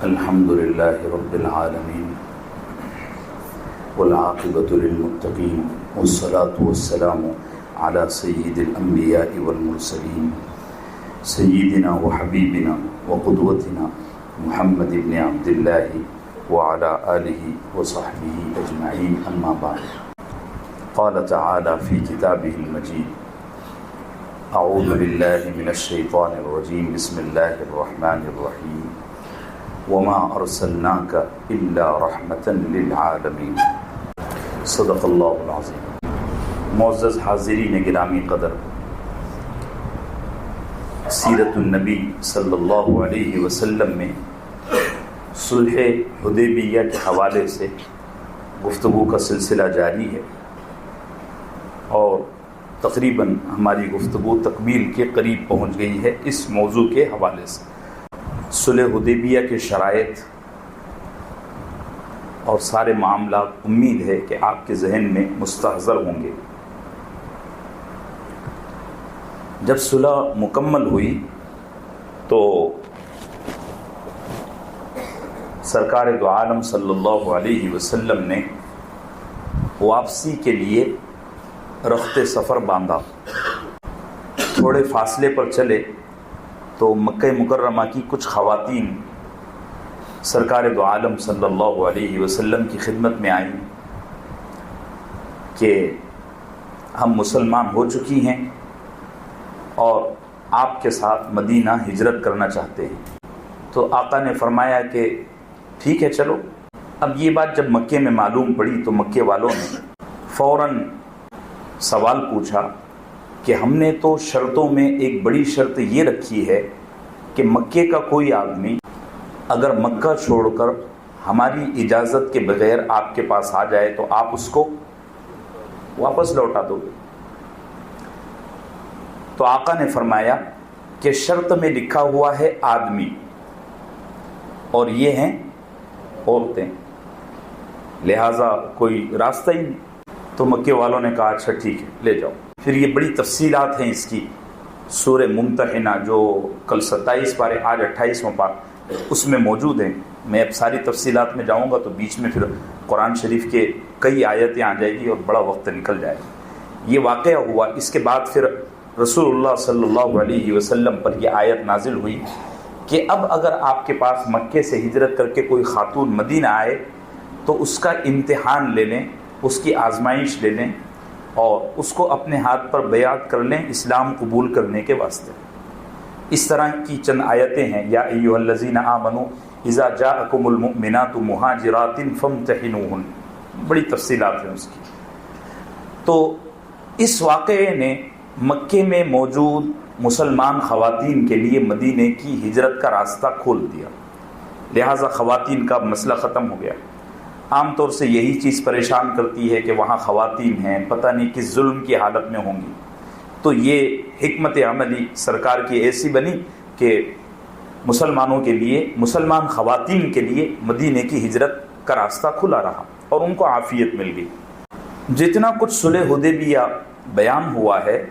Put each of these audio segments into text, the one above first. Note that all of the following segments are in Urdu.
الحمد لله رب العالمين والعاقبة للمتقين والصلاة والسلام على سيد الأنبياء والمرسلين سيدنا وحبيبنا وقدوتنا محمد بن عبد الله وعلى آله وصحبه أجمعين أما بعد. قال تعالى في كتابه المجيد أعوذ بالله من الشيطان الرجيم بسم الله الرحمن الرحيم وما أرسلناك إلا رحمة للعالمين. صدق اللہ العظیم. معزز حاضرین گرامی قدر، سیرت النبی صلی اللہ علیہ وسلم میں صلح حدیبیہ کے حوالے سے گفتگو کا سلسلہ جاری ہے اور تقریباً ہماری گفتگو تکمیل کے قریب پہنچ گئی ہے اس موضوع کے حوالے سے. صلح حدیبیہ کے شرائط اور سارے معاملات امید ہے کہ آپ کے ذہن میں مستحضر ہوں گے. جب صلح مکمل ہوئی تو سرکار دو عالم صلی اللہ علیہ وسلم نے واپسی کے لیے رخت سفر باندھا. تھوڑے فاصلے پر چلے تو مکہ مکرمہ کی کچھ خواتین سرکار دو عالم صلی اللہ علیہ وسلم کی خدمت میں آئیں کہ ہم مسلمان ہو چکی ہیں اور آپ کے ساتھ مدینہ ہجرت کرنا چاہتے ہیں. تو آقا نے فرمایا کہ ٹھیک ہے چلو. اب یہ بات جب مکے میں معلوم پڑی تو مکے والوں نے فوراً سوال پوچھا کہ ہم نے تو شرطوں میں ایک بڑی شرط یہ رکھی ہے کہ مکے کا کوئی آدمی اگر مکہ چھوڑ کر ہماری اجازت کے بغیر آپ کے پاس آ جائے تو آپ اس کو واپس لوٹا دو گے. تو آقا نے فرمایا کہ شرط میں لکھا ہوا ہے آدمی اور یہ ہیں عورتیں، لہٰذا کوئی راستہ ہی نہیں. تو مکے والوں نے کہا اچھا ٹھیک ہے لے جاؤ. پھر یہ بڑی تفصیلات ہیں اس کی. سورہ ممتحنہ جو کل 27 پارے آج 28واں پارہ اس میں موجود ہیں. میں اب ساری تفصیلات میں جاؤں گا تو بیچ میں پھر قرآن شریف کے کئی آیتیں آ جائے گی اور بڑا وقت نکل جائے گا. یہ واقعہ ہوا. اس کے بعد پھر رسول اللہ صلی اللہ علیہ وسلم پر یہ آیت نازل ہوئی کہ اب اگر آپ کے پاس مکے سے ہجرت کر کے کوئی خاتون مدینہ آئے تو اس کا امتحان لے لیں، اس کی آزمائش لے لیں اور اس کو اپنے ہاتھ پر بیعت کر لیں اسلام قبول کرنے کے واسطے. اس طرح کی چند آیتیں ہیں. یا ایھا الذین آمنوا اذا جاءکم المؤمنات مہاجرات فامتحنوہن. بڑی تفصیلات ہیں اس کی. تو اس واقعے نے مکے میں موجود مسلمان خواتین کے لیے مدینے کی ہجرت کا راستہ کھول دیا. لہٰذا خواتین کا مسئلہ ختم ہو گیا. عام طور سے یہی چیز پریشان کرتی ہے کہ وہاں خواتین ہیں، پتہ نہیں کس ظلم کی حالت میں ہوں گی. تو یہ حکمت عملی سرکار کی ایسی بنی کہ مسلمانوں کے لیے، مسلمان خواتین کے لیے مدینے کی ہجرت کا راستہ کھلا رہا اور ان کو عافیت مل گئی. جتنا کچھ صلح حدیبیہ بیان ہوا ہے،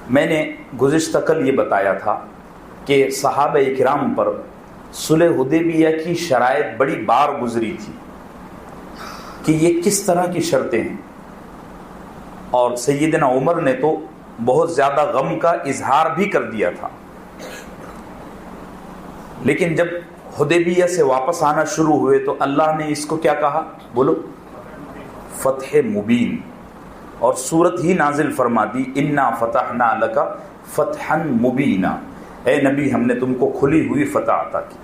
میں نے گزشتہ کل یہ بتایا تھا کہ صحابہ کرام پر صلح حدیبیہ کی شرائط بڑی بار گزری تھی کہ یہ کس طرح کی شرطیں ہیں. اور سیدنا عمر نے تو بہت زیادہ غم کا اظہار بھی کر دیا تھا. لیکن جب حدیبیہ سے واپس آنا شروع ہوئے تو اللہ نے اس کو کیا کہا؟ بولو، فتح مبین. اور سورت ہی نازل فرما دی انا فتحنا لک فتحا مبینا. اے نبی ہم نے تم کو کھلی ہوئی فتح عطا کی.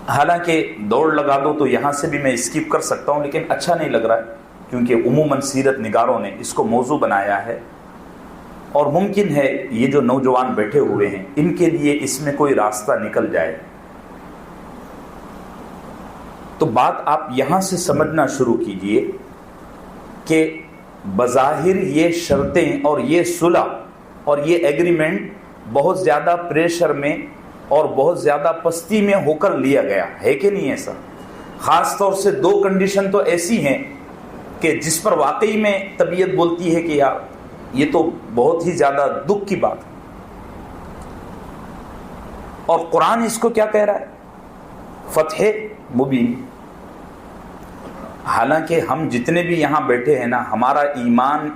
حالانکہ دوڑ لگا دو تو یہاں سے بھی میں اسکپ کر سکتا ہوں، لیکن اچھا نہیں لگ رہا ہے کیونکہ عموماً سیرت نگاروں نے اس کو موضوع بنایا ہے اور ممکن ہے یہ جو نوجوان بیٹھے ہوئے ہیں ان کے لیے اس میں کوئی راستہ نکل جائے. تو بات آپ یہاں سے سمجھنا شروع کیجئے کہ بظاہر یہ شرطیں اور یہ صلح اور یہ ایگریمنٹ بہت زیادہ پریشر میں اور بہت زیادہ پستی میں ہو کر لیا گیا ہے کہ نہیں ایسا؟ خاص طور سے دو کنڈیشن تو ایسی ہیں کہ جس پر واقعی میں طبیعت بولتی ہے کہ یار یہ تو بہت ہی زیادہ دکھ کی بات ہے. اور قرآن اس کو کیا کہہ رہا ہے؟ فتح مبین۔ حالانکہ ہم جتنے بھی یہاں بیٹھے ہیں نا، ہمارا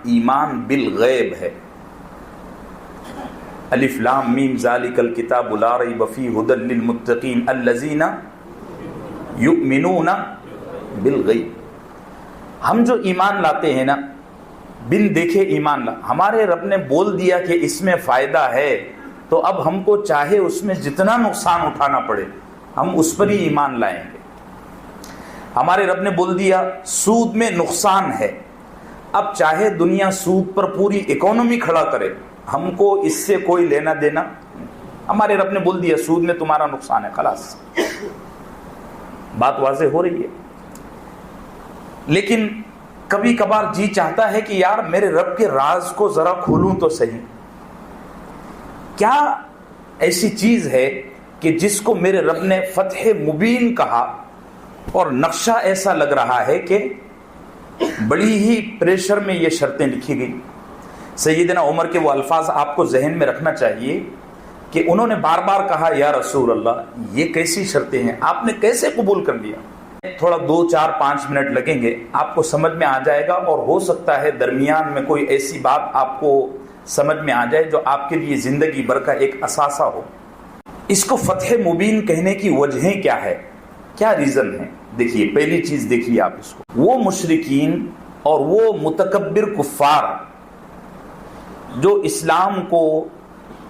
ایمان بالغیب ہے۔ الف لام میم ذالک الکتاب لا ریب فیہ ھدی للمتقین الذین یؤمنون بالغیب۔ ہم جو ایمان لاتے ہیں نا، بن دیکھے ایمان ہمارے رب نے بول دیا کہ اس میں فائدہ ہے، تو اب ہم کو چاہے اس میں جتنا نقصان اٹھانا پڑے ہم اس پر ہی ایمان لائیں گے۔ ہمارے رب نے بول دیا سود میں نقصان ہے، اب چاہے دنیا سود پر پوری اکانومی کھڑا کرے، ہم کو اس سے کوئی لینا دینا۔ ہمارے رب نے بول دیا سود میں تمہارا نقصان ہے، خلاص بات واضح ہو رہی ہے۔ لیکن کبھی کبھار جی چاہتا ہے کہ یار میرے رب کے راز کو ذرا کھولوں تو صحیح، کیا ایسی چیز ہے کہ جس کو میرے رب نے فتح مبین کہا اور نقشہ ایسا لگ رہا ہے کہ بڑی ہی پریشر میں یہ شرطیں لکھی گئی۔ سیدنا عمر کے وہ الفاظ آپ کو ذہن میں رکھنا چاہیے کہ انہوں نے بار بار کہا یا رسول اللہ یہ کیسی شرطیں ہیں، آپ نے کیسے قبول کر لیا؟ تھوڑا 2 4 5 منٹ لگیں گے، آپ کو سمجھ میں آ جائے گا، اور ہو سکتا ہے درمیان میں کوئی ایسی بات آپ کو سمجھ میں آ جائے جو آپ کے لیے زندگی بھر کا ایک اثاثہ ہو۔ اس کو فتح مبین کہنے کی وجہیں کیا ہے، کیا ریزن ہے؟ دیکھیے، پہلی چیز دیکھیے آپ اس کو، وہ مشرکین اور وہ متکبر کفار جو اسلام کو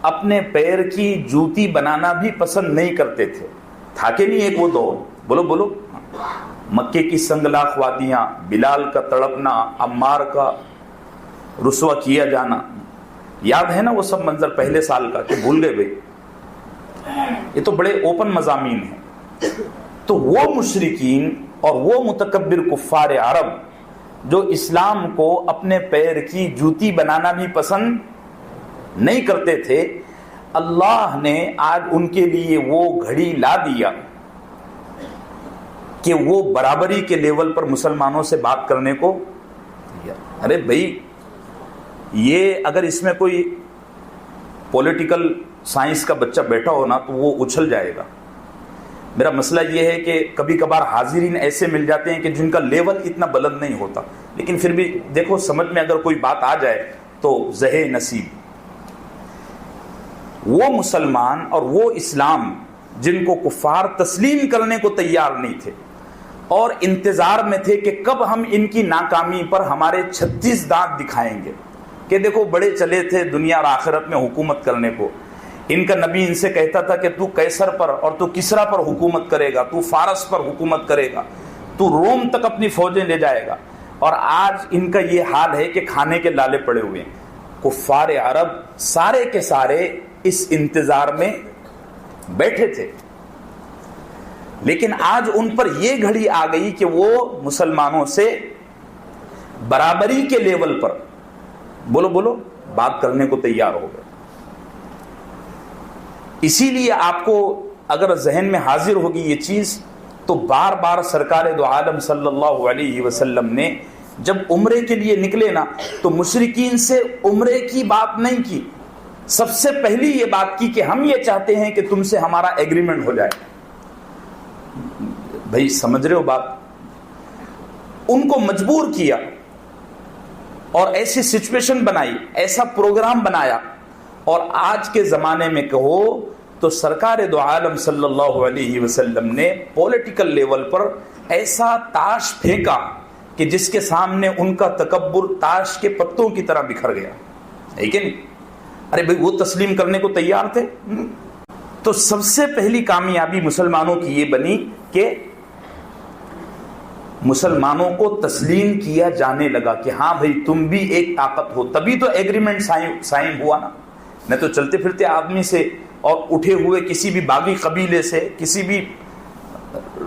اپنے پیر کی جوتی بنانا بھی پسند نہیں کرتے تھا کہ نہیں؟ ایک وہ دور، بولو مکے کی سنگلاخ وادیاں، بلال کا تڑپنا، عمار کا رسوا کیا جانا، یاد ہے نا وہ سب منظر پہلے سال کا، کہ بھول گئے بھائی؟ یہ تو بڑے اوپن مضامین ہیں۔ تو وہ مشرکین اور وہ متکبر کفار عرب جو اسلام کو اپنے پیر کی جوتی بنانا بھی پسند نہیں کرتے تھے، اللہ نے آج ان کے لیے وہ گھڑی لا دیا کہ وہ برابری کے لیول پر مسلمانوں سے بات کرنے کو۔ ارے بھائی، یہ اگر اس میں کوئی پولیٹیکل سائنس کا بچہ بیٹھا ہو نا تو وہ اچھل جائے گا۔ میرا مسئلہ یہ ہے کہ کبھی کبھار حاضرین ایسے مل جاتے ہیں کہ جن کا لیول اتنا بلند نہیں ہوتا، لیکن پھر بھی دیکھو سمجھ میں اگر کوئی بات آ جائے تو زہ نصیب۔ وہ مسلمان اور وہ اسلام جن کو کفار تسلیم کرنے کو تیار نہیں تھے اور انتظار میں تھے کہ کب ہم ان کی ناکامی پر ہمارے 36 دانت دکھائیں گے، کہ دیکھو بڑے چلے تھے دنیا اور آخرت میں حکومت کرنے کو۔ ان کا نبی ان سے کہتا تھا کہ تو قیصر پر اور تو کسرا پر حکومت کرے گا، تو فارس پر حکومت کرے گا، تو روم تک اپنی فوجیں لے جائے گا، اور آج ان کا یہ حال ہے کہ کھانے کے لالے پڑے ہوئے ہیں۔ کفار عرب سارے کے سارے اس انتظار میں بیٹھے تھے، لیکن آج ان پر یہ گھڑی آ گئی کہ وہ مسلمانوں سے برابری کے لیول پر بولو بات کرنے کو تیار ہو گئے۔ اسی لیے آپ کو اگر ذہن میں حاضر ہوگی یہ چیز، تو بار بار سرکار دو عالم صلی اللہ علیہ وسلم نے جب عمرے کے لیے نکلے نا تو مشرکین سے عمرے کی بات نہیں کی، سب سے پہلی یہ بات کی کہ ہم یہ چاہتے ہیں کہ تم سے ہمارا ایگریمنٹ ہو جائے۔ بھائی سمجھ رہے ہو بات؟ ان کو مجبور کیا اور ایسی سچویشن بنائی، ایسا پروگرام بنایا، اور آج کے زمانے میں کہو تو سرکار دو عالم صلی اللہ علیہ وسلم نے پولیٹیکل لیول پر ایسا تاش پھینکا کہ جس کے سامنے ان کا تکبر تاش کے پتوں کی طرح بکھر گیا، لیکن ارے بھائی وہ تسلیم کرنے کو تیار تھے۔ تو سب سے پہلی کامیابی مسلمانوں کی یہ بنی کہ مسلمانوں کو تسلیم کیا جانے لگا کہ ہاں بھائی تم بھی ایک طاقت ہو، تبھی تو ایگریمنٹ سائن ہوا نا، نہیں تو چلتے پھرتے آدمی سے اور اٹھے ہوئے کسی بھی باغی قبیلے سے، کسی بھی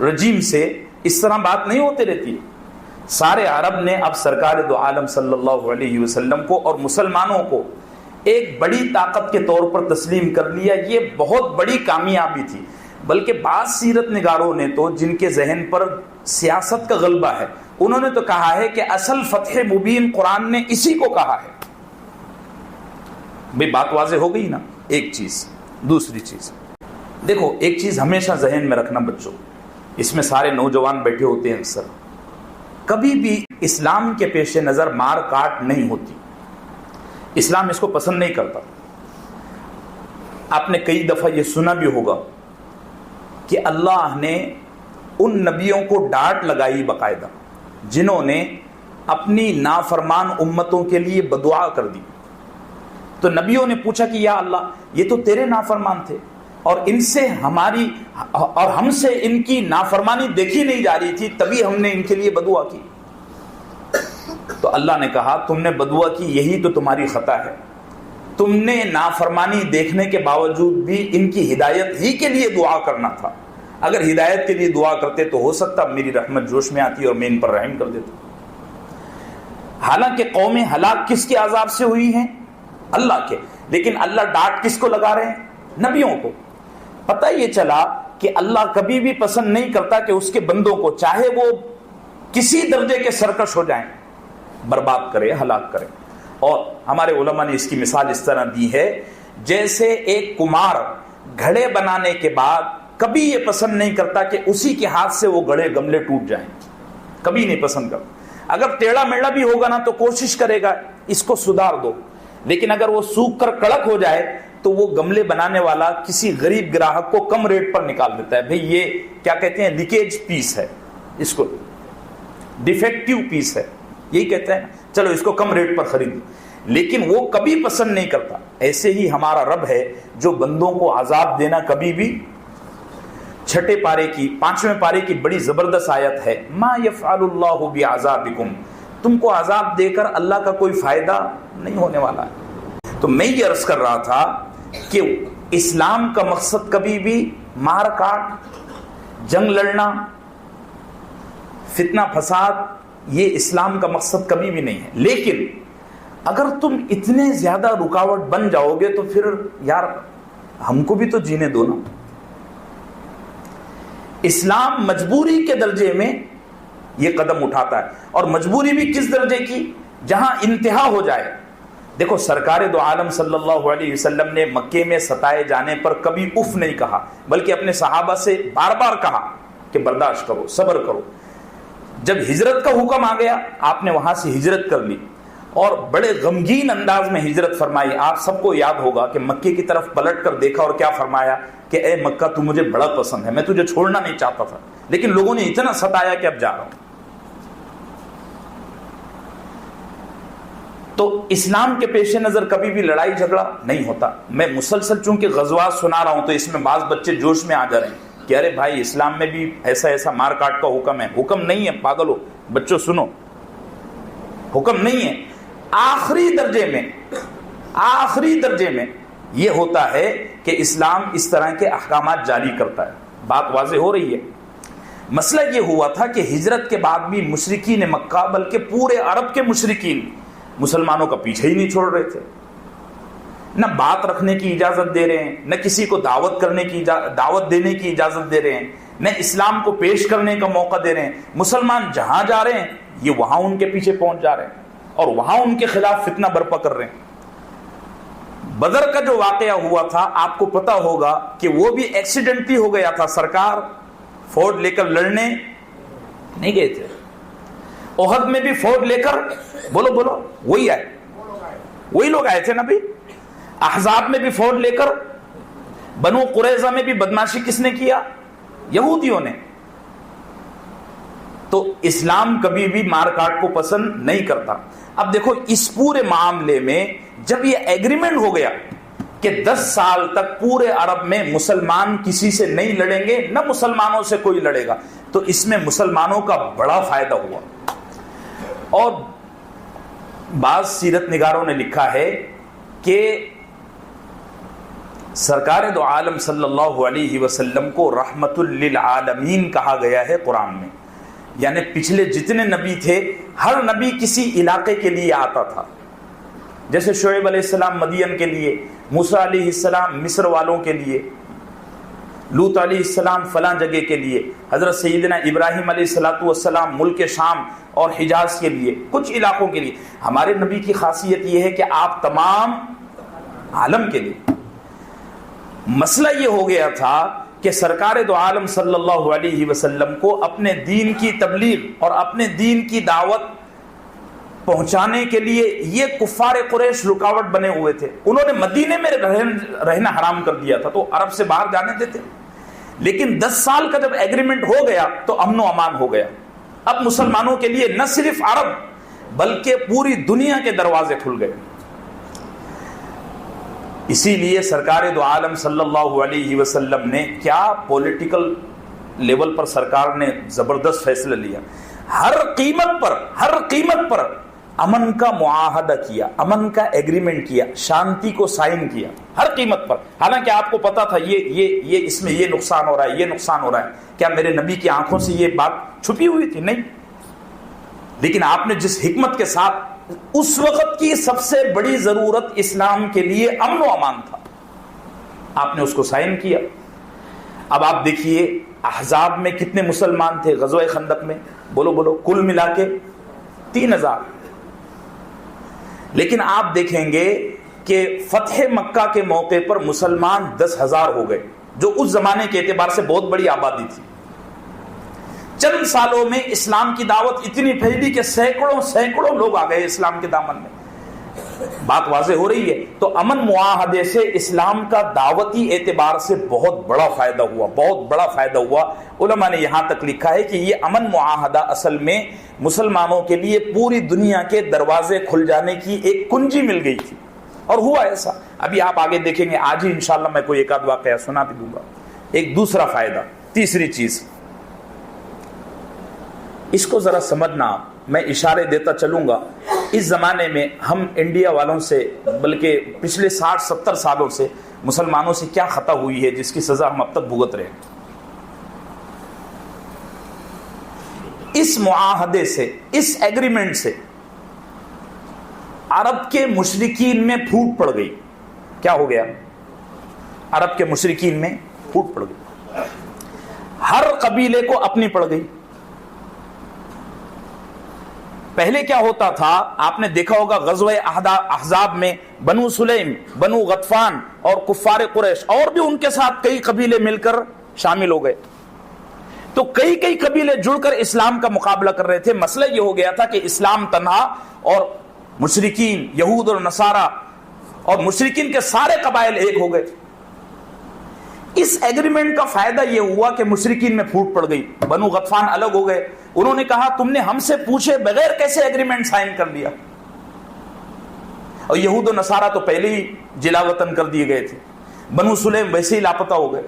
رجیم سے اس طرح بات نہیں ہوتے رہتی۔ سارے عرب نے اب سرکار دو عالم صلی اللہ علیہ وسلم کو اور مسلمانوں کو ایک بڑی طاقت کے طور پر تسلیم کر لیا۔ یہ بہت بڑی کامیابی تھی، بلکہ بعض سیرت نگاروں نے تو جن کے ذہن پر سیاست کا غلبہ ہے، انہوں نے تو کہا ہے کہ اصل فتح مبین قرآن نے اسی کو کہا ہے۔ بھئی بات واضح ہو گئی نا؟ ایک چیز۔ دوسری چیز دیکھو ایک چیز ہمیشہ ذہن میں رکھنا بچوں، اس میں سارے نوجوان بیٹھے ہوتے ہیں اکثر، کبھی بھی اسلام کے پیش نظر مار کاٹ نہیں ہوتی، اسلام اس کو پسند نہیں کرتا۔ آپ نے کئی دفعہ یہ سنا بھی ہوگا کہ اللہ نے ان نبیوں کو ڈانٹ لگائی باقاعدہ جنہوں نے اپنی نافرمان امتوں کے لیے بدعا کر دی۔ تو نبیوں نے پوچھا کہ یا اللہ یہ تو تیرے نافرمان تھے اور ان سے ہم سے ان کی نافرمانی دیکھی نہیں جا رہی تھی، تبھی ہم نے ان کے لیے بدعا کی۔ تو اللہ نے کہا تم نے بدعا کی، یہی تو تمہاری خطا ہے، تم نے نافرمانی دیکھنے کے باوجود بھی ان کی ہدایت ہی کے لیے دعا کرنا تھا۔ اگر ہدایت کے لیے دعا کرتے تو ہو سکتا میری رحمت جوش میں آتی اور میں ان پر رحم کر دیتا۔ حالانکہ قومیں ہلاک کس کے عذاب سے ہوئی ہیں؟ اللہ کے، لیکن اللہ ڈانٹ کس کو لگا رہے ہیں؟ نبیوں کو۔ پتہ یہ چلا کہ اللہ کبھی بھی پسند نہیں کرتا کہ اس کے بندوں کو چاہے وہ کسی درجے کے سرکش ہو جائیں برباد کرے، ہلاک کرے۔ اور ہمارے علماء نے اس کی مثال اس طرح دی ہے جیسے ایک کمار گھڑے بنانے کے بعد کبھی یہ پسند نہیں کرتا کہ اسی کے ہاتھ سے وہ گھڑے گملے ٹوٹ جائیں، کبھی نہیں پسند کرتا۔ اگر ٹیڑھا میڑھا بھی ہوگا نا تو کوشش کرے گا اس کو سدھار دو، لیکن اگر وہ سوکھ کر کڑک ہو جائے تو وہ گملے بنانے والا کسی غریب گراہک کو کم ریٹ پر نکال دیتا ہے، بھئی یہ کیا کہتے ہیں لیکیج پیس ہے، اس کو ڈیفیکٹیو پیس ہے، یہی کہتے ہیں چلو اس کو کم ریٹ پر خرید، لیکن وہ کبھی پسند نہیں کرتا۔ ایسے ہی ہمارا رب ہے جو بندوں کو عذاب دینا کبھی بھی۔ چھٹے پارے کی 5ویں پارے کی بڑی زبردست آیت ہے، ما یفعل اللہ بعذابکم، تم کو عذاب دے کر اللہ کا کوئی فائدہ نہیں ہونے والا ہے۔ تو میں یہ عرض کر رہا تھا کہ اسلام کا مقصد کبھی بھی مار کاٹ، جنگ لڑنا، فتنہ فساد، یہ اسلام کا مقصد کبھی بھی نہیں ہے۔ لیکن اگر تم اتنے زیادہ رکاوٹ بن جاؤ گے تو پھر یار ہم کو بھی تو جینے دو نا۔ اسلام مجبوری کے درجے میں یہ قدم اٹھاتا ہے، اور مجبوری بھی کس درجے کی؟ جہاں انتہا ہو جائے۔ دیکھو سرکار دو عالم صلی اللہ علیہ وسلم نے مکے میں ستائے جانے پر کبھی اف نہیں کہا، بلکہ اپنے صحابہ سے بار بار کہا کہ برداشت کرو، صبر کرو۔ جب ہجرت کا حکم آ گیا آپ نے وہاں سے ہجرت کر لی اور بڑے غمگین انداز میں ہجرت فرمائی۔ آپ سب کو یاد ہوگا کہ مکے کی طرف پلٹ کر دیکھا اور کیا فرمایا کہ اے مکہ تو مجھے بڑا پسند ہے، میں تجھے چھوڑنا نہیں چاہتا تھا، لیکن لوگوں نے اتنا ستایا کہ اب جا رہا ہوں۔ تو اسلام کے پیش نظر کبھی بھی لڑائی جھگڑا نہیں ہوتا۔ میں مسلسل چونکہ غزوات سنا رہا ہوں تو اس میں بعض بچے جوش میں آ جا رہے ہیں کہ ارے بھائی اسلام میں بھی ایسا ایسا مار کاٹ کا حکم ہے۔ حکم نہیں ہے پاگل ہو، بچوں سنو، حکم نہیں ہے۔ آخری درجے میں یہ ہوتا ہے کہ اسلام اس طرح کے احکامات جاری کرتا ہے۔ بات واضح ہو رہی ہے۔ مسئلہ یہ ہوا تھا کہ ہجرت کے بعد بھی مشرکین مکہ بلکہ پورے عرب کے مشرکین مسلمانوں کا پیچھے ہی نہیں چھوڑ رہے تھے، نہ بات رکھنے کی اجازت دے رہے ہیں، نہ کسی کو دعوت دینے کی اجازت دے رہے ہیں، نہ اسلام کو پیش کرنے کا موقع دے رہے ہیں۔ مسلمان جہاں جا رہے ہیں یہ وہاں ان کے پیچھے پہنچ جا رہے ہیں اور وہاں ان کے خلاف فتنہ برپا کر رہے ہیں۔ بدر کا جو واقعہ ہوا تھا آپ کو پتا ہوگا کہ وہ بھی ایکسیڈنٹلی ہو گیا تھا، سرکار فوج لے کر لڑنے نہیں گئے تھے۔ احد میں بھی فوج لے کر بولو وہی لوگ آئے تھے نا بھی۔ احزاب میں بھی فوج لے کر، بنو قریظہ میں بھی بدماشی کس نے کیا؟ یہودیوں نے۔ تو اسلام کبھی بھی مار کاٹ کو پسند نہیں کرتا۔ اب دیکھو اس پورے معاملے میں جب یہ ایگریمنٹ ہو گیا کہ 10 سال تک پورے عرب میں مسلمان کسی سے نہیں لڑیں گے، نہ مسلمانوں سے کوئی لڑے گا، تو اس میں مسلمانوں کا بڑا فائدہ ہوا۔ اور بعض سیرت نگاروں نے لکھا ہے کہ سرکار دو عالم صلی اللہ علیہ وسلم کو رحمت للعالمین کہا گیا ہے قرآن میں، یعنی پچھلے جتنے نبی تھے ہر نبی کسی علاقے کے لیے آتا تھا۔ جیسے شعیب علیہ السلام مدین کے لیے، موسیٰ علیہ السلام مصر والوں کے لیے، لوط علیہ السلام فلاں جگہ کے لیے، حضرت سیدنا ابراہیم علیہ السلام ملک شام اور حجاز کے لیے، کچھ علاقوں کے لیے۔ ہمارے نبی کی خاصیت یہ ہے کہ آپ تمام عالم کے لیے۔ مسئلہ یہ ہو گیا تھا کہ سرکار دو عالم صلی اللہ علیہ وسلم کو اپنے دین کی تبلیغ اور اپنے دین کی دعوت پہنچانے کے لیے یہ کفار قریش رکاوٹ بنے ہوئے تھے. انہوں نے مدینے میں رہنا حرام کر دیا تھا تو عرب سے باہر جانے دیتے. لیکن 10 سال کا جب ایگریمنٹ ہو گیا تو امن و امان ہو گیا. اب مسلمانوں کے لیے نہ صرف عرب بلکہ پوری دنیا کے دروازے کھل گئے. اسی لیے سرکار دو عالم صلی اللہ علیہ وسلم نے کیا پولیٹیکل لیول پر سرکار نے زبردست فیصلہ لیا. ہر قیمت پر امن کا معاہدہ کیا, امن کا ایگریمنٹ کیا, شانتی کو سائن کیا ہر قیمت پر. حالانکہ آپ کو پتا تھا یہ اس میں یہ نقصان ہو رہا ہے, یہ نقصان ہو رہا ہے. کیا میرے نبی کی آنکھوں سے یہ بات چھپی ہوئی تھی؟ نہیں. لیکن آپ نے جس حکمت کے ساتھ, اس وقت کی سب سے بڑی ضرورت اسلام کے لیے امن و امان تھا, آپ نے اس کو سائن کیا. اب آپ دیکھیے احزاب میں کتنے مسلمان تھے غزوہ خندق میں؟ بولو کل ملا کے 3000. لیکن آپ دیکھیں گے کہ فتح مکہ کے موقع پر مسلمان 10,000 ہو گئے, جو اس زمانے کے اعتبار سے بہت بڑی آبادی تھی. چند سالوں میں اسلام کی دعوت اتنی پھیلی کہ سینکڑوں لوگ آ گئے اسلام کے دامن میں. بات واضح ہو رہی ہے. تو امن معاہدے سے اسلام کا دعوتی اعتبار سے بہت بڑا فائدہ ہوا. علماء نے یہاں تک لکھا ہے کہ یہ امن معاہدہ اصل میں مسلمانوں کے لیے پوری دنیا کے دروازے کھل جانے کی ایک کنجی مل گئی تھی, اور ہوا ایسا. ابھی آپ آگے دیکھیں گے, آج ہی انشاءاللہ میں کوئی ایک آدھ واقعہ سنا بھی دوں گا. ایک دوسرا فائدہ, تیسری چیز, اس کو ذرا سمجھنا, میں اشارے دیتا چلوں گا. اس زمانے میں ہم انڈیا والوں سے, بلکہ پچھلے 60-70 سالوں سے مسلمانوں سے کیا خطا ہوئی ہے جس کی سزا ہم اب تک بھگت رہے ہیں. اس معاہدے سے, اس ایگریمنٹ سے عرب کے مشرکین میں پھوٹ پڑ گئی. کیا ہو گیا؟ عرب کے مشرکین میں پھوٹ پڑ گئی. ہر قبیلے کو اپنی پڑ گئی. پہلے کیا ہوتا تھا, آپ نے دیکھا ہوگا غزوہ احزاب میں بنو سلیم, بنو غطفان اور کفار قریش اور بھی ان کے ساتھ کئی قبیلے مل کر شامل ہو گئے. تو کئی قبیلے جڑ کر اسلام کا مقابلہ کر رہے تھے. مسئلہ یہ ہو گیا تھا کہ اسلام تنہا اور مشرکین, یہود اور نصارہ اور مشرکین کے سارے قبائل ایک ہو گئے. اس ایگریمنٹ کا فائدہ یہ ہوا کہ مشرکین میں پھوٹ پڑ گئی. بنو غطفان الگ ہو گئے. انہوں نے کہا تم نے ہم سے پوچھے بغیر کیسے ایگریمنٹ سائن کر لیا؟ اور یہود و نصارہ تو پہلے ہی جلا وطن کر دیے گئے تھے. بنو سلیم ویسے ہی لاپتہ ہو گئے.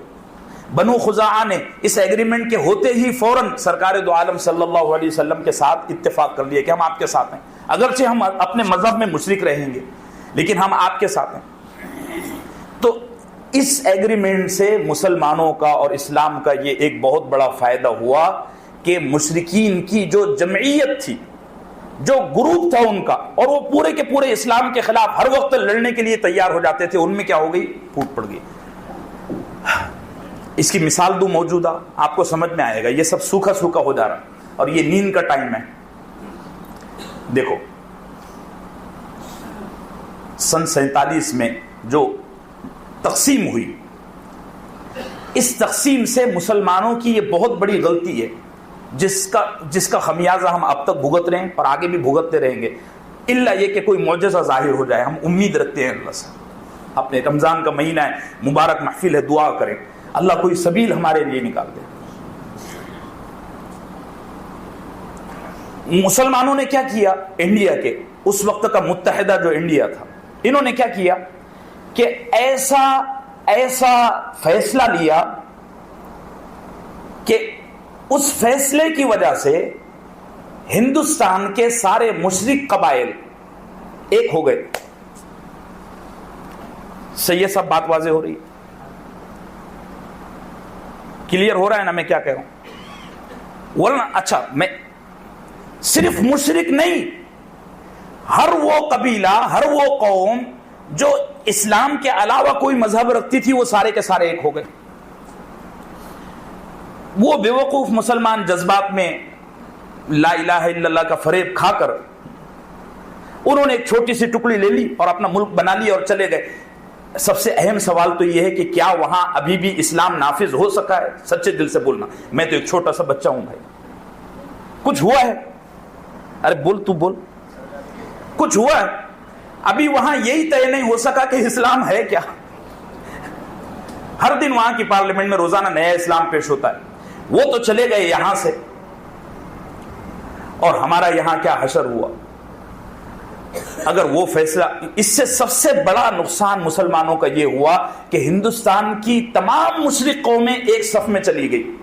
بنو خزاعہ نے اس ایگریمنٹ کے ہوتے ہی فوراً سرکار دو عالم صلی اللہ علیہ وسلم کے ساتھ اتفاق کر لیا کہ ہم آپ کے ساتھ ہیں, اگرچہ ہم اپنے مذہب میں مشرک رہیں گے لیکن ہم آپ کے ساتھ ہیں. تو اس ایگریمنٹ سے مسلمانوں کا اور اسلام کا یہ ایک بہت بڑا فائدہ ہوا کہ مشرکین کی جو جمعیت تھی, جو گروپ تھا ان کا, اور وہ پورے کے پورے اسلام کے خلاف ہر وقت لڑنے کے لیے تیار ہو جاتے تھے, ان میں کیا ہو گئی؟ پھوٹ پڑ گئی. اس کی مثال دوں موجودہ, آپ کو سمجھ میں آئے گا. یہ سب سوکھا ہو جا رہا اور یہ نیند کا ٹائم ہے. دیکھو سن 47 میں جو تقسیم ہوئی, اس تقسیم سے مسلمانوں کی یہ بہت بڑی غلطی ہے جس کا خمیازہ ہم اب تک بھگت رہے ہیں اور آگے بھی بھگتتے رہیں گے, الا یہ کہ کوئی معجزہ ظاہر ہو جائے. ہم امید رکھتے ہیں اللہ سے. اپنے رمضان کا مہینہ ہے, مبارک محفل ہے, دعا کریں اللہ کوئی سبیل ہمارے لیے نکال دے. مسلمانوں نے کیا کیا؟ انڈیا کے اس وقت کا متحدہ جو انڈیا تھا, انہوں نے کیا کیا کہ ایسا فیصلہ لیا کہ اس فیصلے کی وجہ سے ہندوستان کے سارے مشرک قبائل ایک ہو گئے. صحیح ہے, سب بات واضح ہو رہی, کلیئر ہو رہا ہے نا میں کیا کہہ رہا ہوں؟ ورنہ اچھا, میں صرف مشرک نہیں, ہر وہ قبیلہ, ہر وہ قوم جو اسلام کے علاوہ کوئی مذہب رکھتی تھی, وہ سارے کے سارے ایک ہو گئے. وہ بیوقوف مسلمان جذبات میں لا الہ الا اللہ کا فریب کھا کر انہوں نے ایک چھوٹی سی ٹکڑی لے لی اور اپنا ملک بنا لیا اور چلے گئے. سب سے اہم سوال تو یہ ہے کہ کیا وہاں ابھی بھی اسلام نافذ ہو سکا ہے؟ سچے دل سے بولنا. میں تو ایک چھوٹا سا بچہ ہوں بھائی. کچھ ہوا ہے؟ ارے بول تو بول. کچھ ہوا ہے؟ ابھی وہاں یہی طے نہیں ہو سکا کہ اسلام ہے کیا. ہر دن وہاں کی پارلیمنٹ میں روزانہ نیا اسلام پیش ہوتا ہے. وہ تو چلے گئے یہاں سے, اور ہمارا یہاں کیا حشر ہوا اگر وہ فیصلہ. اس سے سب سے بڑا نقصان مسلمانوں کا یہ ہوا کہ ہندوستان کی تمام مشرق قومیں ایک صف میں چلی گئی.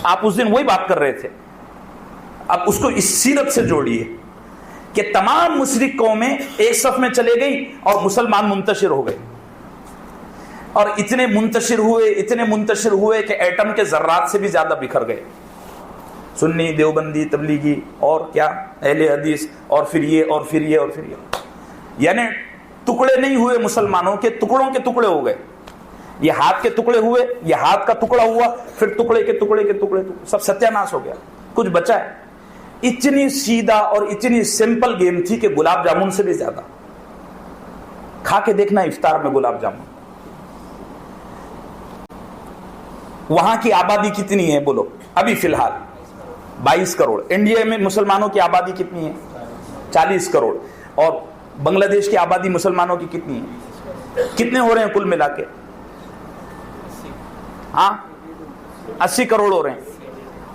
آپ اس دن وہی بات کر رہے تھے, اب اس کو اس سیرت سے جوڑیے کہ تمام مشرق قومیں ایک صف میں چلے گئی اور مسلمان منتشر ہو گئے, اور اتنے منتشر ہوئے کہ ایٹم کے ذرات سے بھی زیادہ بکھر گئے. سنی, دیوبندی, تبلیغی اور کیا اہل حدیث, اور پھر یہ اور پھر یہ اور پھر یہ. یعنی ٹکڑے نہیں ہوئے مسلمانوں کے, ٹکڑوں کے ٹکڑے ہو گئے. یہ ہاتھ کے ٹکڑے ہوئے, یہ ہاتھ کا ٹکڑا ہوا, پھر ٹکڑے کے ٹکڑے کے ٹکڑے, سب ستیہ ناش ہو گیا. کچھ بچا ہے؟ اتنی سیدھا اور اتنی سمپل گیم تھی کہ گلاب جامن سے بھی زیادہ. کھا کے دیکھنا افطار میں گلاب جامن. وہاں کی آبادی کتنی ہے بولو ابھی فی الحال؟ 22 کروڑ. انڈیا میں مسلمانوں کی آبادی کتنی ہے؟ 40 کروڑ. اور بنگلہ دیش کی آبادی مسلمانوں کی کتنی ہے؟ کتنے ہو رہے ہیں کل ملا کے؟ ہاں 80 کروڑ ہو رہے ہیں.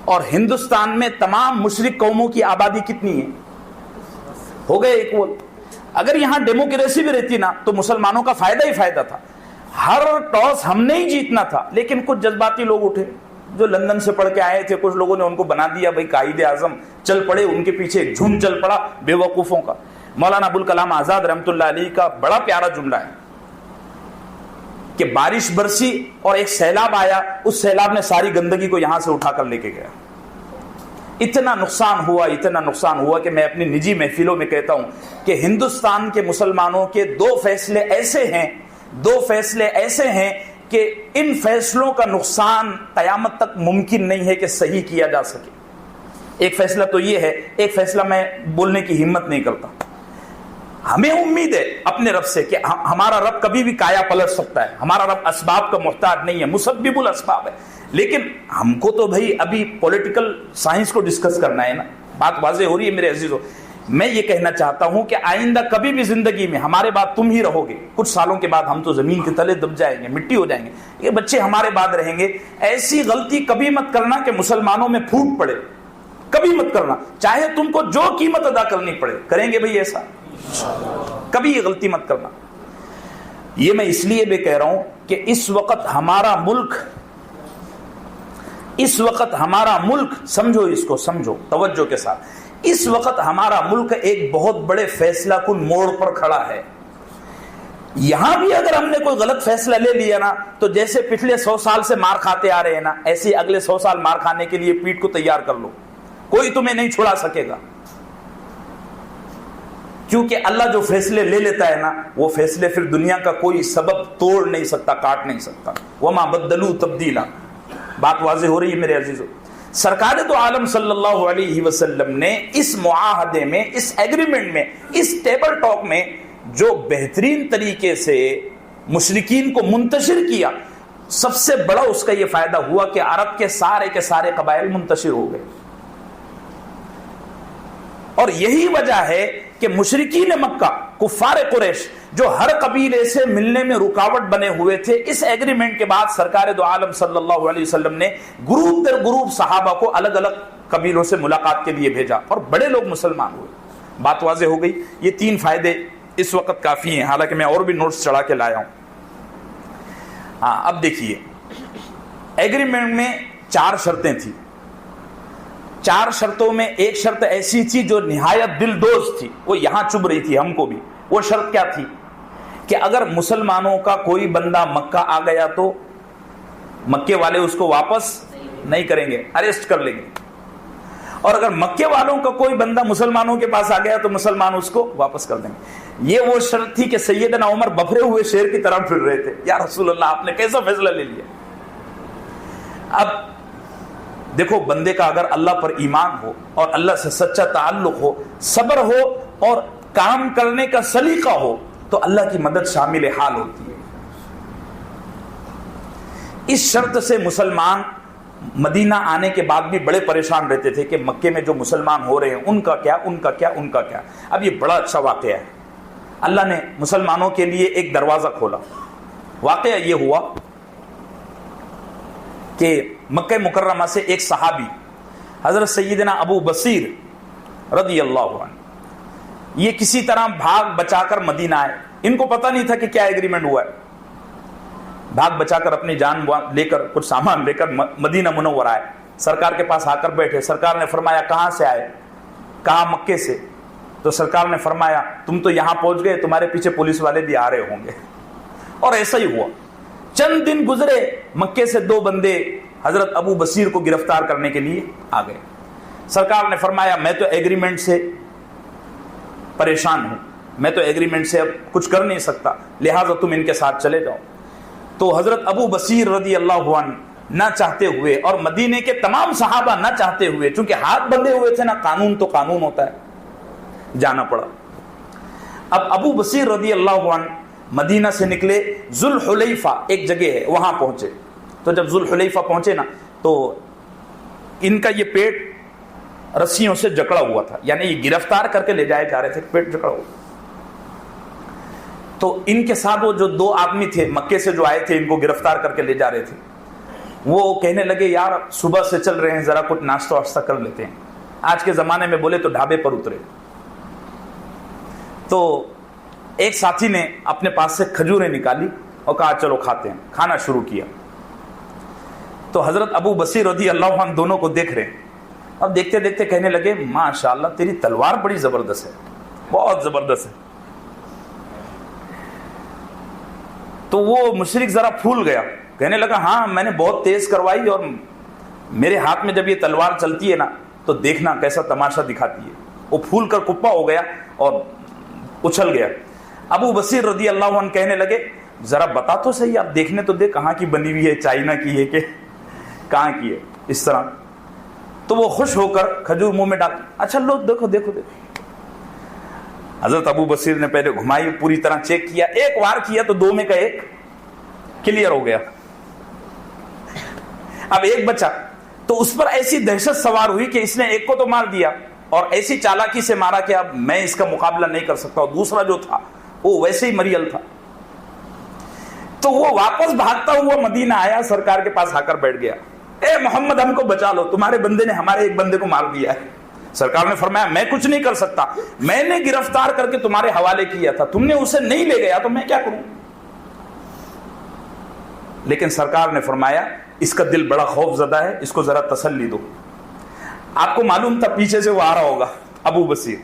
اور ہندوستان میں تمام مشرق قوموں کی آبادی کتنی ہے؟ ہو گئے ایکول. اگر یہاں ڈیموکریسی بھی رہتی نا تو مسلمانوں کا فائدہ ہی فائدہ تھا. ہر ٹاس ہم نے ہی جیتنا تھا, لیکن کچھ جذباتی لوگ اٹھے جو لندن سے پڑھ کے آئے تھے, کچھ لوگوں نے ان کو بنا دیا بھائی قائد اعظم, چل پڑے ان کے پیچھے. ایک جھوم چل پڑا بے وقوفوں کا. مولانا ابوالکلام آزاد رحمۃ اللہ علیہ کا بڑا پیارا جملہ ہے کہ بارش برسی اور ایک سیلاب آیا, اس سیلاب نے ساری گندگی کو یہاں سے اٹھا کر لے کے گیا. اتنا نقصان ہوا کہ میں اپنی نجی محفلوں میں کہتا ہوں کہ ہندوستان کے مسلمانوں کے دو فیصلے ایسے ہیں کہ ان فیصلوں کا نقصان قیامت تک ممکن نہیں ہے کہ صحیح کیا جا سکے. ایک فیصلہ تو یہ ہے, ایک فیصلہ میں بولنے کی ہمت نہیں کرتا. ہمیں امید ہے اپنے رب سے کہ ہمارا رب کبھی بھی کایا پلٹ سکتا ہے. ہمارا رب اسباب کا محتاج نہیں ہے, مسبب الاسباب ہے. لیکن ہم کو تو بھائی ابھی پولیٹیکل سائنس کو ڈسکس کرنا ہے نا. بات واضح ہو رہی ہے میرے عزیزو. میں یہ کہنا چاہتا ہوں کہ آئندہ کبھی بھی زندگی میں ہمارے بعد تم ہی رہو گے. کچھ سالوں کے بعد ہم تو زمین کے تلے دب جائیں گے, مٹی ہو جائیں گے. یہ بچے ہمارے بعد رہیں گے. ایسی غلطی کبھی مت کرنا کہ مسلمانوں میں پھوٹ پڑے. کبھی مت کرنا, چاہے تم کو جو قیمت ادا کرنی پڑے. کریں گے بھائی ایسا؟ کبھی یہ غلطی مت کرنا. یہ میں اس لیے بھی کہہ رہا ہوں کہ اس وقت ہمارا ملک سمجھو, اس کو سمجھو توجہ کے ساتھ. اس وقت ہمارا ملک ایک بہت بڑے فیصلہ کن موڑ پر کھڑا ہے. یہاں بھی اگر ہم نے کوئی غلط فیصلہ لے لیا نا تو جیسے پچھلے 100 سال سے مار کھاتے آ رہے ہیں نا, ایسے اگلے 100 سال مار کھانے کے لیے پیٹ کو تیار کر لو. کوئی تمہیں نہیں چھڑا سکے گا, کیونکہ اللہ جو فیصلے لے لیتا ہے نا وہ فیصلے پھر دنیا کا کوئی سبب توڑ نہیں سکتا, کاٹ نہیں سکتا. وما بدلوا تبدیلا. بات واضح ہو رہی ہے میرے عزیزو. سرکار دو عالم صلی اللہ علیہ وسلم نے اس معاہدے میں, اس ایگریمنٹ میں, اس ٹیبل ٹاک میں جو بہترین طریقے سے مشرکین کو منتشر کیا, سب سے بڑا اس کا یہ فائدہ ہوا کہ عرب کے سارے قبائل منتشر ہو گئے. اور یہی وجہ ہے کہ مشرکین مکہ, کفار قریش, جو ہر قبیلے سے ملنے میں رکاوٹ بنے ہوئے تھے, اس ایگریمنٹ کے بعد سرکار دو عالم صلی اللہ علیہ وسلم نے گروپ در گروپ صحابہ کو الگ الگ قبیلوں سے ملاقات کے لیے بھیجا اور بڑے لوگ مسلمان ہوئے. بات واضح ہو گئی. یہ 3 فائدے اس وقت کافی ہیں, حالانکہ میں اور بھی نوٹس چڑھا کے لایا ہوں. ہاں اب دیکھیے, ایگریمنٹ میں 4 شرطیں تھیں. 4 شرطوں میں ایک شرط ایسی تھی جو نہایت دل دوست تھی, وہ یہاں چبھ رہی تھی ہم کو بھی. وہ شرط کیا تھی کہ اگر مسلمانوں کا کوئی بندہ مکہ آ گیا تو مکے والے اس کو واپس نہیں کریں گے, اریسٹ کر لیں گے. اور اگر مکے والوں کا کوئی بندہ مسلمانوں کے پاس آ گیا تو مسلمان اس کو واپس کر دیں گے. یہ وہ شرط تھی کہ سیدنا عمر بفرے ہوئے شیر کی طرح پھر رہے تھے, یا رسول اللہ آپ نے کیسا فیصلہ لے لیا. اب دیکھو, بندے کا اگر اللہ پر ایمان ہو اور اللہ سے سچا تعلق ہو, صبر ہو اور کام کرنے کا سلیقہ ہو, تو اللہ کی مدد شامل حال ہوتی ہے۔ اس شرط سے مسلمان مدینہ آنے کے بعد بھی بڑے پریشان رہتے تھے کہ مکے میں جو مسلمان ہو رہے ہیں ان کا کیا، ان کا کیا، ان کا کیا۔ اب یہ بڑا اچھا واقعہ ہے، اللہ نے مسلمانوں کے لیے ایک دروازہ کھولا۔ واقعہ یہ ہوا کہ مکہ مکرمہ سے ایک صحابی حضرت سیدنا ابو بصیر رضی اللہ عنہ، یہ کسی طرح بھاگ بچا کر مدینہ آئے۔ ان کو پتہ نہیں تھا کہ کیا ایگریمنٹ ہوا ہے۔ بھاگ بچا کر اپنی جان لے کر، کچھ سامان لے کر مدینہ منور آئے، سرکار کے پاس آ کر بیٹھے۔ سرکار نے فرمایا کہاں سے آئے؟ کہا مکے سے۔ تو سرکار نے فرمایا تم تو یہاں پہنچ گئے، تمہارے پیچھے پولیس والے بھی آ رہے ہوں گے۔ اور ایسا ہی ہوا۔ چند دن گزرے، مکے سے 2 بندے حضرت ابو بصیر کو گرفتار کرنے کے لیے آ گئے۔ سرکار نے فرمایا میں تو ایگریمنٹ سے پریشان ہوں، میں تو ایگریمنٹ سے اب کچھ کر نہیں سکتا، لہٰذا تم ان کے ساتھ چلے جاؤ۔ تو حضرت ابو بصیر رضی اللہ عنہ نہ چاہتے ہوئے، اور مدینے کے تمام صحابہ نہ چاہتے ہوئے، چونکہ ہاتھ بندھے ہوئے تھے نا، قانون تو قانون ہوتا ہے، جانا پڑا۔ اب ابو بصیر رضی اللہ عنہ مدینہ سے نکلے، ذوالحلیفہ ایک جگہ ہے وہاں پہنچے۔ تو جب ذوالحلیفہ پہنچے نا تو ان کا یہ پیٹ رسیوں سے جکڑا ہوا تھا، یعنی یہ گرفتار کر کے لے جائے جا رہے تھے، پیٹ جکڑا ہوا۔ تو ان کے ساتھ وہ جو 2 آدمی تھے مکے سے جو آئے تھے، ان کو گرفتار کر کے لے جا رہے تھے، وہ کہنے لگے یار صبح سے چل رہے ہیں، ذرا کچھ ناشتہ واشتہ کر لیتے ہیں۔ آج کے زمانے میں بولے تو ڈھابے پر اترے۔ تو ایک ساتھی نے اپنے پاس سے کھجوریں نکالی اور کہا چلو کھاتے ہیں، کھانا شروع کیا۔ تو حضرت ابو بصیر رضی اللہ عنہ دونوں کو دیکھ رہے ہیں، اب دیکھتے دیکھتے کہنے لگے ماشاءاللہ تیری تلوار بڑی زبردست ہے، بہت زبردست ہے۔ تو وہ مشرک ذرا پھول گیا، کہنے لگا ہاں میں نے بہت تیز کروائی، اور میرے ہاتھ میں جب یہ تلوار چلتی ہے نا تو دیکھنا کیسا تماشا دکھاتی ہے۔ وہ پھول کر کپا ہو گیا اور اچھل گیا۔ ابو بصیر رضی اللہ عنہ کہنے لگے ذرا بتا تو صحیح، آپ دیکھنے تو دے کہاں کی بنی ہوئی ہے، چائنا کی ہے کہ کہاں کی ہے، اس طرح۔ تو وہ خوش ہو کر کھجور منہ میں ڈال، اچھا لو دیکھو دیکھو دیکھو۔ حضرت ابو بصیر نے پہلے گھمائی، پوری طرح چیک کیا، ایک وار کیا تو 2 میں کا 1 کلیئر ہو گیا۔ اب ایک بچا، تو اس پر ایسی دہشت سوار ہوئی کہ اس نے ایک کو تو مار دیا، اور ایسی چالاکی سے مارا کہ اب میں اس کا مقابلہ نہیں کر سکتا، اور دوسرا جو تھا وہ ویسے ہی مریل تھا۔ تو وہ واپس بھاگتا ہوا مدینہ آیا، سرکار کے پاس آ کر بیٹھ گیا، اے محمد ہم کو بچا لو، تمہارے بندے نے ہمارے ایک بندے کو مار دیا ہے۔ سرکار نے فرمایا میں کچھ نہیں کر سکتا، میں نے گرفتار کر کے تمہارے حوالے کیا تھا، تم نے اسے نہیں لے گیا تو میں کیا کروں۔ لیکن سرکار نے فرمایا اس کا دل بڑا خوف زدہ ہے، اس کو ذرا تسلی دو۔ آپ کو معلوم تھا پیچھے سے وہ آ رہا ہوگا ابو بصیر۔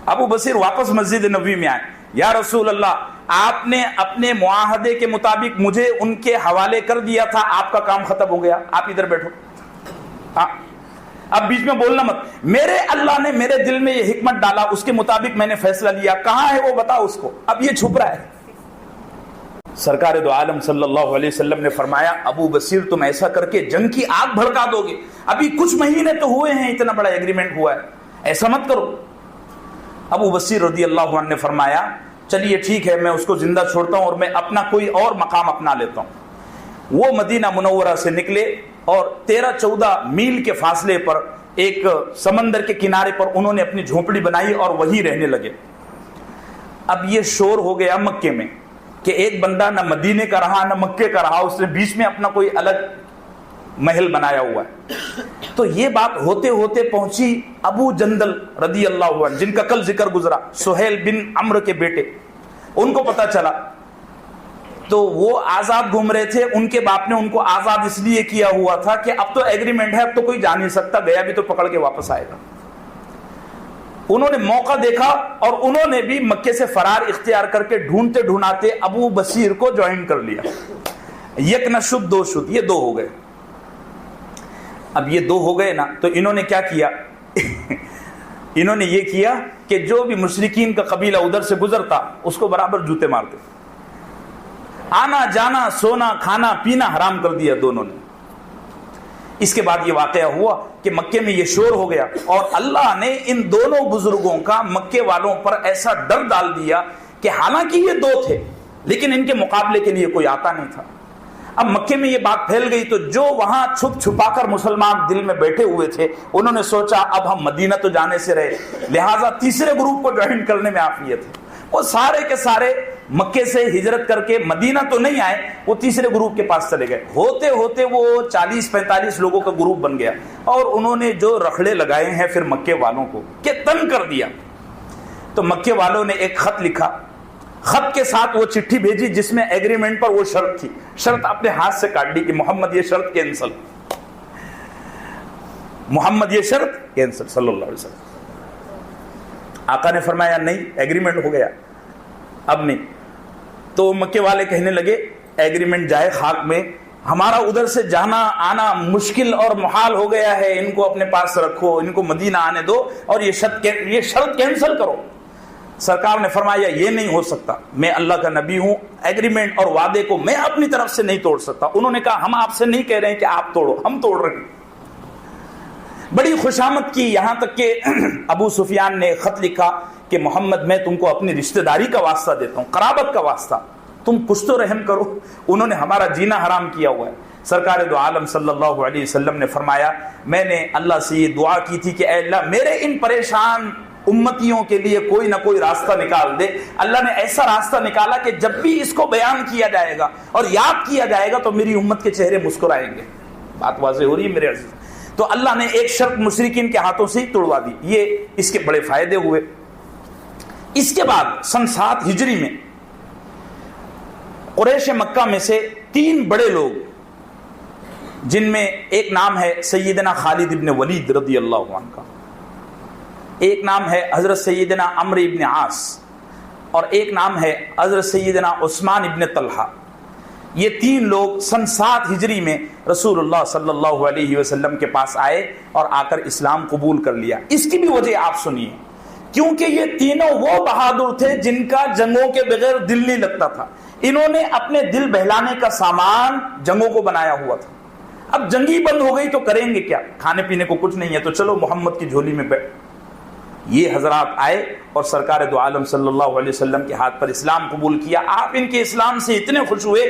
ابو بصیر واپس مسجد نبوی میں آئے، یا رسول اللہ آپ نے اپنے معاہدے کے مطابق مجھے ان کے حوالے کر دیا تھا، آپ کا کام ختم ہو گیا، آپ ادھر بیٹھو، اب بیچ میں بولنا مت، میرے اللہ نے میرے دل میں یہ حکمت ڈالا، اس کے مطابق میں نے فیصلہ لیا، کہاں ہے وہ بتا اس کو، اب یہ چھپ رہا ہے۔ سرکار دو عالم صلی اللہ علیہ وسلم نے فرمایا ابو بصیر تم ایسا کر کے جنگ کی آگ بھڑکا دو گے، ابھی کچھ مہینے تو ہوئے ہیں، اتنا بڑا ایگریمنٹ ہوا ہے، ایسا مت کرو۔ ابو بصیر رضی اللہ عنہ نے فرمایا چلیے ٹھیک ہے، میں اس کو زندہ چھوڑتا ہوں اور میں اپنا کوئی اور مقام اپنا لیتا ہوں۔ وہ مدینہ منورہ سے نکلے اور 13-14 میل کے فاصلے پر ایک سمندر کے کنارے پر انہوں نے اپنی جھونپڑی بنائی اور وہیں رہنے لگے۔ اب یہ شور ہو گیا مکے میں کہ ایک بندہ نہ مدینے کا رہا نہ مکے کا رہا، اس نے بیچ میں اپنا کوئی الگ محل بنایا ہوا ہے۔ تو یہ بات ہوتے ہوتے پہنچی ابو جندل رضی اللہ عنہ، جن کا کل ذکر گزرا، سہیل بن عمرو کے بیٹے، ان کو پتا چلا۔ تو وہ آزاد گھوم رہے تھے، ان کے باپ نے ان کو آزاد اس لیے کیا ہوا تھا کہ اب تو ایگریمنٹ ہے، اب تو کوئی جا نہیں سکتا، گیا بھی تو پکڑ کے واپس آئے گا۔ انہوں نے موقع دیکھا اور انہوں نے بھی مکے سے فرار اختیار کر کے ڈھونڈتے ڈھونڈاتے ابو بصیر کو جوائن کر لیا۔ یک نہ شد دو شد، یہ 2 ہو گئے۔ اب یہ 2 ہو گئے نا تو انہوں نے کیا کیا انہوں نے یہ کیا کہ جو بھی مشرکین کا قبیلہ ادھر سے گزرتا اس کو برابر جوتے مارتے، آنا جانا سونا کھانا پینا حرام کر دیا دونوں نے۔ اس کے بعد یہ واقعہ ہوا کہ مکے میں یہ شور ہو گیا اور اللہ نے ان دونوں بزرگوں کا مکے والوں پر ایسا ڈر ڈال دیا کہ حالانکہ یہ دو تھے لیکن ان کے مقابلے کے لیے کوئی آتا نہیں تھا. اب مکے میں یہ بات پھیل گئی تو جو وہاں چھپ چھپا کر مسلمان دل میں بیٹھے ہوئے تھے انہوں نے سوچا اب ہم مدینہ تو جانے سے رہے, لہٰذا تیسرے گروپ کو جوائن کرنے میں عافیت ہے. وہ سارے کے سارے مکے سے ہجرت کر کے مدینہ تو نہیں آئے, وہ تیسرے گروپ کے پاس چلے گئے. ہوتے ہوتے وہ 40-45 لوگوں کا گروپ بن گیا اور انہوں نے جو رکھڑے لگائے ہیں پھر مکے والوں کو کہ تنگ کر دیا. تو مکے والوں نے ایک خط لکھا, خط کے ساتھ وہ چٹھی بھیجی جس میں ایگریمنٹ پر وہ شرط تھی. شرط اپنے ہاتھ سے کاٹ دی کہ محمد یہ شرط کینسل, محمد یہ شرط کینسل صلی اللہ علیہ وسلم. آقا نے فرمایا نہیں, ایگریمنٹ ہو گیا اب نہیں. تو مکے والے کہنے لگے ایگریمنٹ جائے خاک میں, ہمارا ادھر سے جانا آنا مشکل اور محال ہو گیا ہے, ان کو اپنے پاس رکھو, ان کو مدینہ آنے دو اور یہ شرط کینسل کرو. سرکار نے فرمایا یہ نہیں ہو سکتا, میں اللہ کا نبی ہوں, ایگریمنٹ اور وعدے کو میں اپنی طرف سے نہیں توڑ سکتا. انہوں نے کہا ہم آپ سے نہیں کہہ رہے ہیں کہ آپ توڑو, ہم توڑ رہے ہیں. بڑی خوشامد کی, یہاں تک کہ ابو سفیان نے خط لکھا کہ محمد میں تم کو اپنی رشتہ داری کا واسطہ دیتا ہوں, قرابت کا واسطہ, تم کچھ تو رحم کرو, انہوں نے ہمارا جینا حرام کیا ہوا ہے. سرکار دو عالم صلی اللہ علیہ وسلم نے فرمایا میں نے اللہ سے یہ دعا کی تھی کہ اے اللہ میرے ان پریشان امتیوں کے لیے کوئی نہ کوئی راستہ نکال دے. اللہ نے ایسا راستہ نکالا کہ جب بھی اس کو بیان کیا جائے گا اور یاد کیا جائے گا تو میری امت کے چہرے مسکرائیں گے. بات واضح ہو رہی ہے میرے عزیز. تو اللہ نے ایک شرط مشرکین کے ہاتھوں سے ہی توڑوا دی, یہ اس کے بڑے فائدے ہوئے. اس کے بعد سن 7 ہجری میں قریش مکہ میں سے 3 بڑے لوگ, جن میں ایک نام ہے سیدنا خالد ابن ولید رضی اللہ عنہ کا, ایک نام ہے حضرت سیدنا عمرو ابن عاص, اور ایک نام ہے حضرت سیدنا عثمان ابن طلحہ. یہ 3 لوگ سن 7 ہجری میں رسول اللہ صلی اللہ علیہ وسلم کے پاس آئے اور آ کر اسلام قبول کر لیا. اس کی بھی وجہ آپ سنیے, کیونکہ یہ تینوں وہ بہادر تھے جن کا جنگوں کے بغیر دل نہیں لگتا تھا. انہوں نے اپنے دل بہلانے کا سامان جنگوں کو بنایا ہوا تھا. اب جنگی بند ہو گئی تو کریں گے کیا, کھانے پینے کو کچھ نہیں ہے, تو چلو محمد کی جھولی میں بیٹھ. یہ حضرات آئے اور سرکار دو عالم صلی اللہ علیہ وسلم کے ہاتھ پر اسلام قبول کیا. آپ ان کے اسلام سے اتنے خوش ہوئے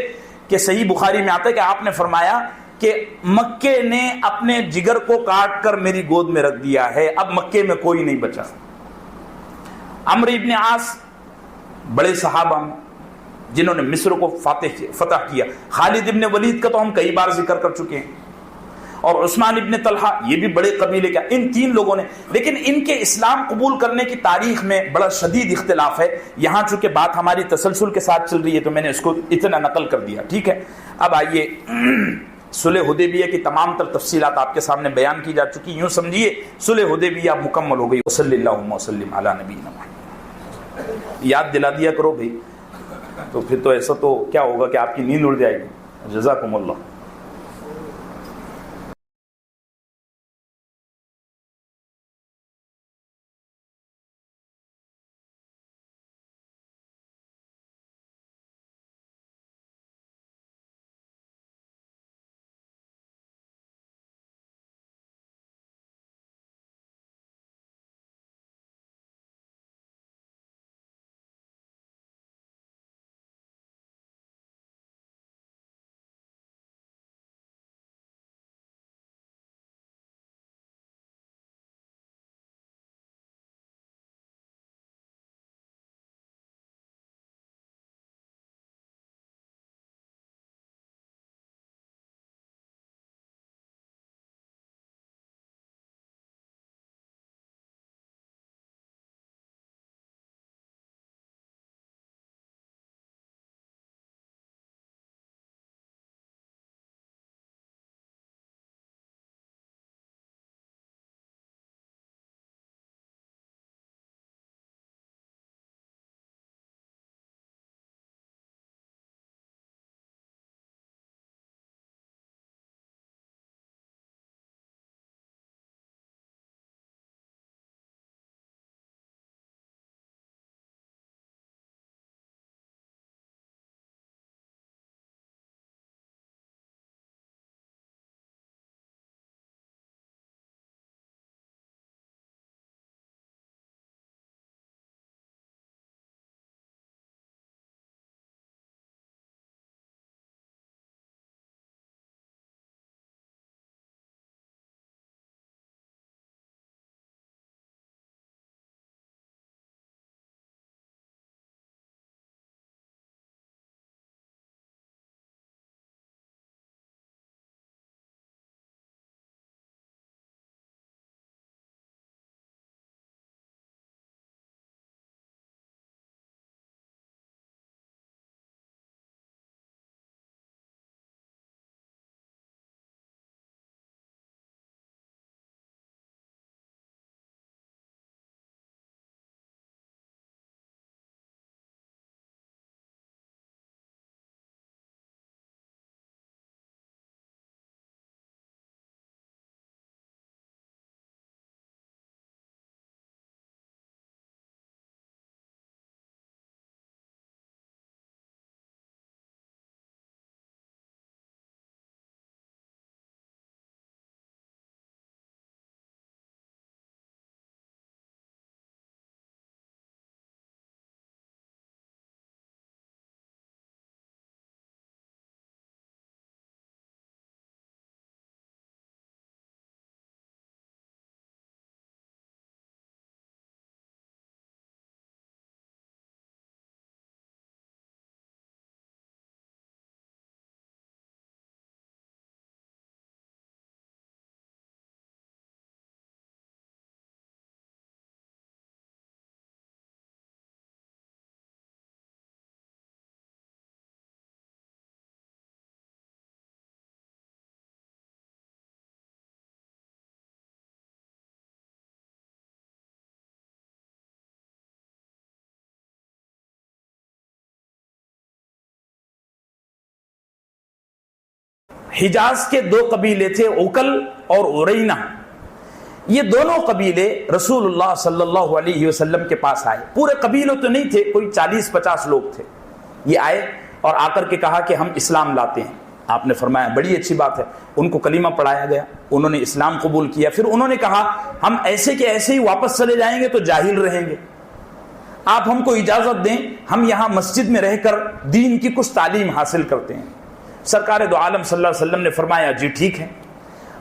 کہ صحیح بخاری میں آتا ہے کہ آپ نے فرمایا کہ مکے نے اپنے جگر کو کاٹ کر میری گود میں رکھ دیا ہے, اب مکے میں کوئی نہیں بچا. عمرو ابن عاص بڑے صحابہ میں جنہوں نے مصر کو فتح کیا. خالد ابن ولید کا تو ہم کئی بار ذکر کر چکے ہیں, اور عثمان ابن طلحہ یہ بھی بڑے قبیلے کا. ان 3 لوگوں نے, لیکن ان کے اسلام قبول کرنے کی تاریخ میں بڑا شدید اختلاف ہے. یہاں چونکہ بات ہماری تسلسل کے ساتھ چل رہی ہے تو میں نے اس کو اتنا نقل کر دیا, ٹھیک ہے. اب آئیے صلح حدیبیہ کی تمام تر تفصیلات آپ کے سامنے بیان کی جا چکی. یوں سمجھیے صلح حدیبیہ مکمل ہو گئی. صلی اللہ وسلم علی نبینا محمد. یاد دلا دیا کرو بھائی, تو پھر تو ایسا تو کیا ہوگا کہ آپ کی نیند اڑ جائے گی. جزاکم اللہ. حجاز کے دو قبیلے تھے، عقل اور عرینہ. یہ دونوں قبیلے رسول اللہ صلی اللہ علیہ وسلم کے پاس آئے. پورے قبیلے تو نہیں تھے، کوئی 40-50 لوگ تھے. یہ آئے اور آ کر کے کہا کہ ہم اسلام لاتے ہیں. آپ نے فرمایا بڑی اچھی بات ہے. ان کو کلمہ پڑھایا گیا، انہوں نے اسلام قبول کیا. پھر انہوں نے کہا ہم ایسے کہ ایسے ہی واپس چلے جائیں گے تو جاہل رہیں گے، آپ ہم کو اجازت دیں، ہم یہاں مسجد میں رہ کر دین کی کچھ تعلیم حاصل کرتے ہیں. سرکار دو عالم صلی اللہ علیہ وسلم نے فرمایا جی ٹھیک ہے.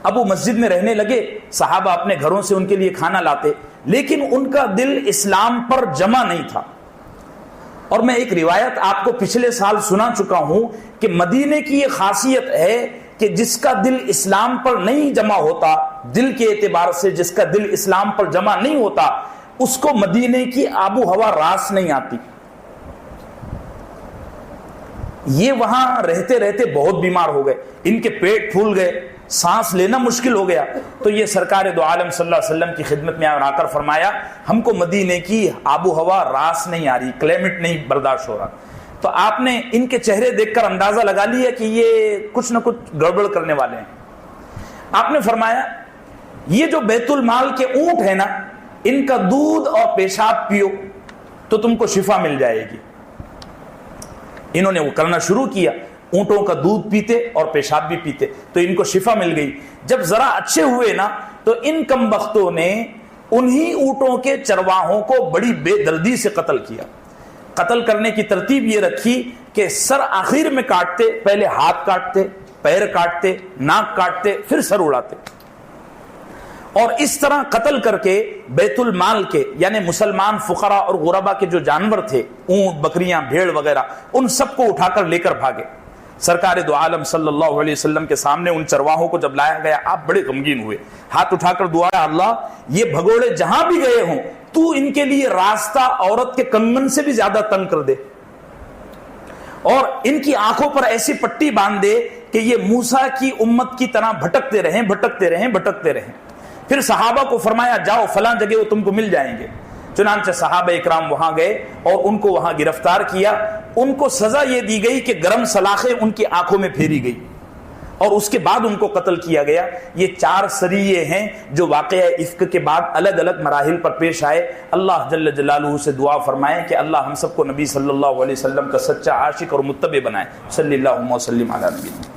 اب وہ مسجد میں رہنے لگے. صحابہ اپنے گھروں سے ان کے لیے کھانا لاتے، لیکن ان کا دل اسلام پر جمع نہیں تھا. اور میں ایک روایت آپ کو پچھلے سال سنا چکا ہوں کہ مدینے کی یہ خاصیت ہے کہ جس کا دل اسلام پر نہیں جمع ہوتا، دل کے اعتبار سے جس کا دل اسلام پر جمع نہیں ہوتا، اس کو مدینے کی آب و ہوا راس نہیں آتی. یہ وہاں رہتے رہتے بہت بیمار ہو گئے، ان کے پیٹ پھول گئے، سانس لینا مشکل ہو گیا. تو یہ سرکار دو عالم صلی اللہ علیہ وسلم کی خدمت میں آ کر فرمایا ہم کو مدینے کی آب و ہوا راس نہیں آ رہی، کلائمیٹ نہیں برداشت ہو رہا. تو آپ نے ان کے چہرے دیکھ کر اندازہ لگا لیا کہ یہ کچھ نہ کچھ گڑبڑ کرنے والے ہیں. آپ نے فرمایا یہ جو بیت المال کے اونٹ ہیں نا، ان کا دودھ اور پیشاب پیو تو تم کو شفا مل جائے گی. انہوں نے وہ کرنا شروع کیا، اونٹوں کا دودھ پیتے اور پیشاب بھی پیتے تو ان کو شفا مل گئی. جب ذرا اچھے ہوئے نا تو ان کم بختوں نے انہی اونٹوں کے چرواہوں کو بڑی بے دردی سے قتل کیا. قتل کرنے کی ترتیب یہ رکھی کہ سر آخر میں کاٹتے، پہلے ہاتھ کاٹتے، پیر کاٹتے، ناک کاٹتے، پھر سر اڑاتے. اور اس طرح قتل کر کے بیت المال کے یعنی مسلمان فقراء اور غربا کے جو جانور تھے، اونٹ، بکریاں، بھیڑ وغیرہ، ان سب کو اٹھا کر لے کر بھاگے. سرکار دو عالم صلی اللہ علیہ وسلم کے سامنے ان چرواہوں کو جب لایا گیا، آپ بڑے غمگین ہوئے، ہاتھ اٹھا کر دعا، اللہ یہ بھگوڑے جہاں بھی گئے ہوں تو ان کے لیے راستہ عورت کے کنگن سے بھی زیادہ تنگ کر دے، اور ان کی آنکھوں پر ایسی پٹی باندھ دے کہ یہ موسیٰ کی امت کی طرح بھٹکتے رہیں بھٹکتے رہیں بھٹکتے رہیں. پھر صحابہ کو فرمایا جاؤ فلاں جگہ وہ تم کو مل جائیں گے. چنانچہ صحابہ اکرام وہاں گئے اور ان کو وہاں گرفتار کیا. ان کو سزا یہ دی گئی کہ گرم سلاخیں ان کی آنکھوں میں پھیری گئی اور اس کے بعد ان کو قتل کیا گیا. یہ 4 سریے ہیں جو واقعہ افک کے بعد الگ الگ مراحل پر پیش آئے. اللہ جل جلالہ سے دعا فرمائیں کہ اللہ ہم سب کو نبی صلی اللہ علیہ وسلم کا سچا عاشق اور متبع بنائے. صلی اللہ وسلم علی نبی.